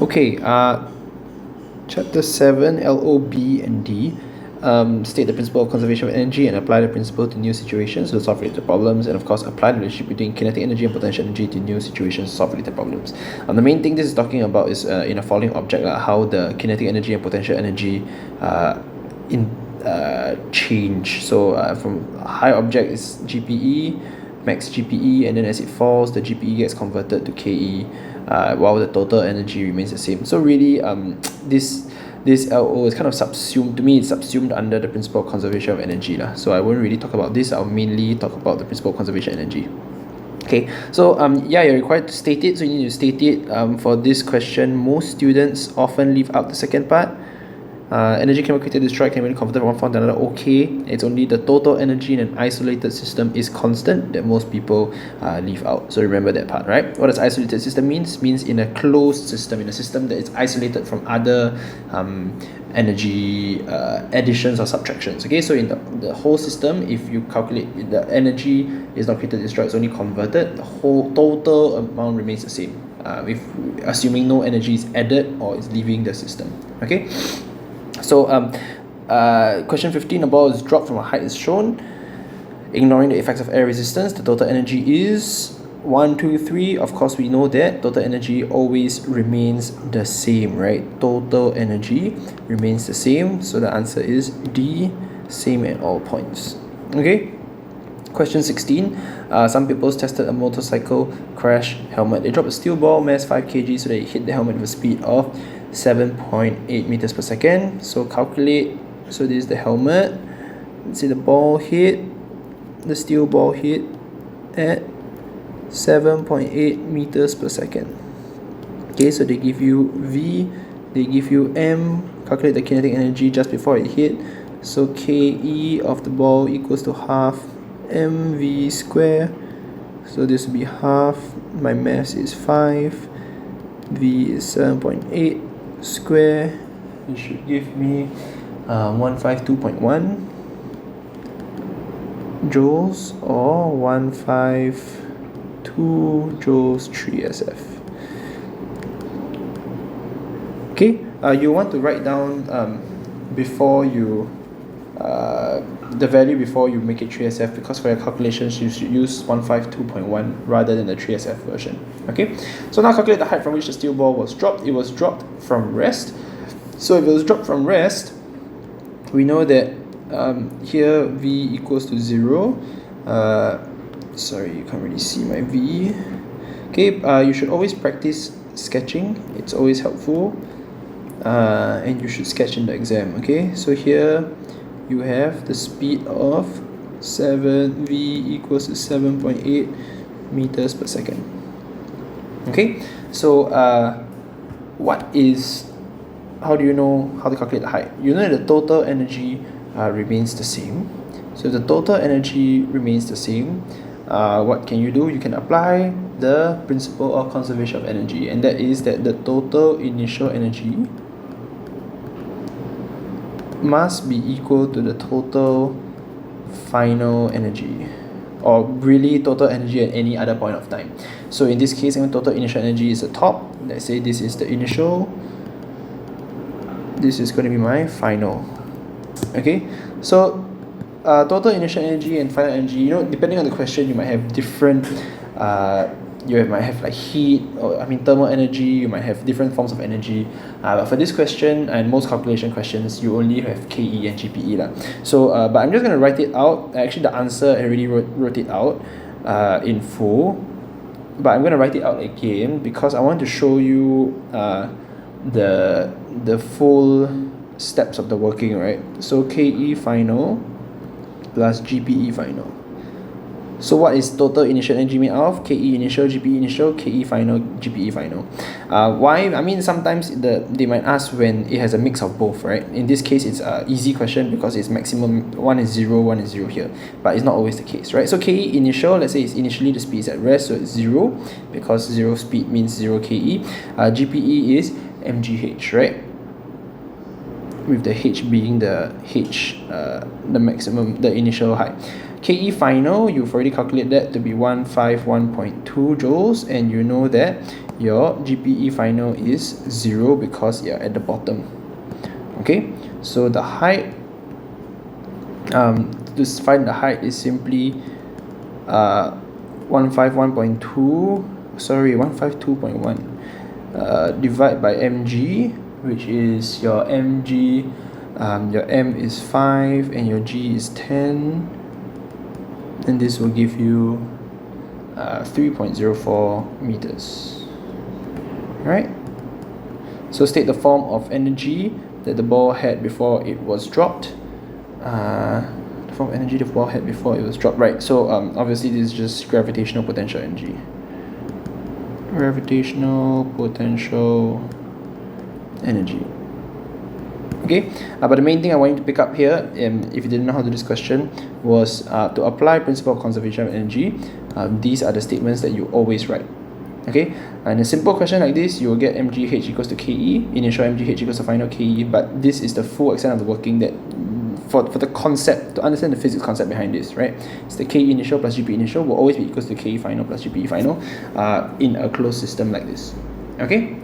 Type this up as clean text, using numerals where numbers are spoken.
Okay, Chapter 7, LO, B, and D. State the principle of conservation of energy and apply the principle to new situations to solve related problems, and of course apply the relationship between kinetic energy and potential energy to new situations to solve related problems. The main thing this is talking about is in a falling object, how the kinetic energy and potential energy change. So from high object is GPE, max GPE, and then as it falls, the GPE gets converted to KE, while the total energy remains the same. So really, this LO is kind of subsumed, to me it's subsumed under the principle of conservation of energy lah. So I won't really talk about this, I'll mainly talk about the principle of conservation of energy. Okay, so yeah, you're required to state it, so you need to state it. For this question, most students often leave out the second part. Energy can be created, destroyed, can be converted from one form to another. Okay, it's only the total energy in an isolated system is constant that most people leave out. So remember that part, right? What does isolated system means? Means in a closed system, in a system that is isolated from other energy additions or subtractions. Okay, so in the whole system, if you calculate the energy is not created, destroyed, it's only converted, the whole total amount remains the same. If assuming no energy is added or is leaving the system. Okay. So question 15, a ball is dropped from a height is shown. Ignoring the effects of air resistance, the total energy is 1, 2, 3. Of course, we know that total energy always remains the same, right? Total energy remains the same. So the answer is D, same at all points. Okay. Question 16. Some people tested a motorcycle crash helmet. They dropped a steel ball, mass 5 kg, so they hit the helmet with a speed of 7.8 meters per second. So calculate. So this is the helmet. Let's see, the ball hit, the steel ball hit at 7.8 meters per second. Okay, so they give you V, they give you M. Calculate the kinetic energy just before it hit. So KE of the ball equals to half mv square. So this will be half, my mass is 5, V is 7.8 square. It should give me 152.1 joules or 152 joules 3SF. Okay, you want to write down before you the value before you make it 3SF, because for your calculations you should use 152.1 rather than the 3SF version. Okay, so now calculate the height from which the steel ball was dropped. It was dropped from rest. So if it was dropped from rest, we know that here V equals to 0. Sorry, you can't really see my V. Okay, you should always practice sketching. It's always helpful. And you should sketch in the exam. Okay, so here you have the speed of 7, V equals to 7.8 meters per second. Okay, so how do you know how to calculate the height? You know that the total energy remains the same. So if the total energy remains the same, what can you do? You can apply the principle of conservation of energy, and that is that the total initial energy must be equal to the total final energy, or really total energy at any other point of time. So in this case, when total initial energy is the top, let's say this is the initial, this is going to be my final. Okay, so total initial energy and final energy, you know, depending on the question, you might have different you might have like heat, or thermal energy. You might have different forms of energy, but for this question and most calculation questions, you only have KE and GPE lah. So but I'm just going to write it out. Actually the answer I already wrote it out in full, but I'm going to write it out again because I want to show you the full steps of the working, right? So KE final plus GPE final. So what is total initial energy made of? KE initial, GPE initial, KE final, GPE final. Why? Sometimes they might ask when it has a mix of both, right? In this case, it's an easy question because it's maximum, one is 0, one is 0 here. But it's not always the case, right? So KE initial, let's say it's initially the speed is at rest, so it's 0, because 0 speed means 0 KE. GPE is mgh, right? With the h being the maximum, the initial height. KE final, you've already calculated that to be 151.2 joules, and you know that your GPE final is 0 because you're at the bottom. Okay, so the height, to find the height is simply 152.1 divide by mg, which is your mg, your m is 5 and your g is 10, and this will give you 3.04 meters. Right? So state the form of energy that the ball had before it was dropped. The form of energy the ball had before it was dropped. Right, so obviously this is just gravitational potential energy. Gravitational potential energy. Okay, but the main thing I want you to pick up here, if you didn't know how to do this question, was to apply principle of conservation of energy. These are the statements that you always write. Okay, and a simple question like this, you will get mgh equals to ke, initial mgh equals to final ke, but this is the full extent of the working that for the concept, to understand the physics concept behind this, right? It's the ke initial plus gp initial will always be equals to ke final plus gpe final in a closed system like this. Okay.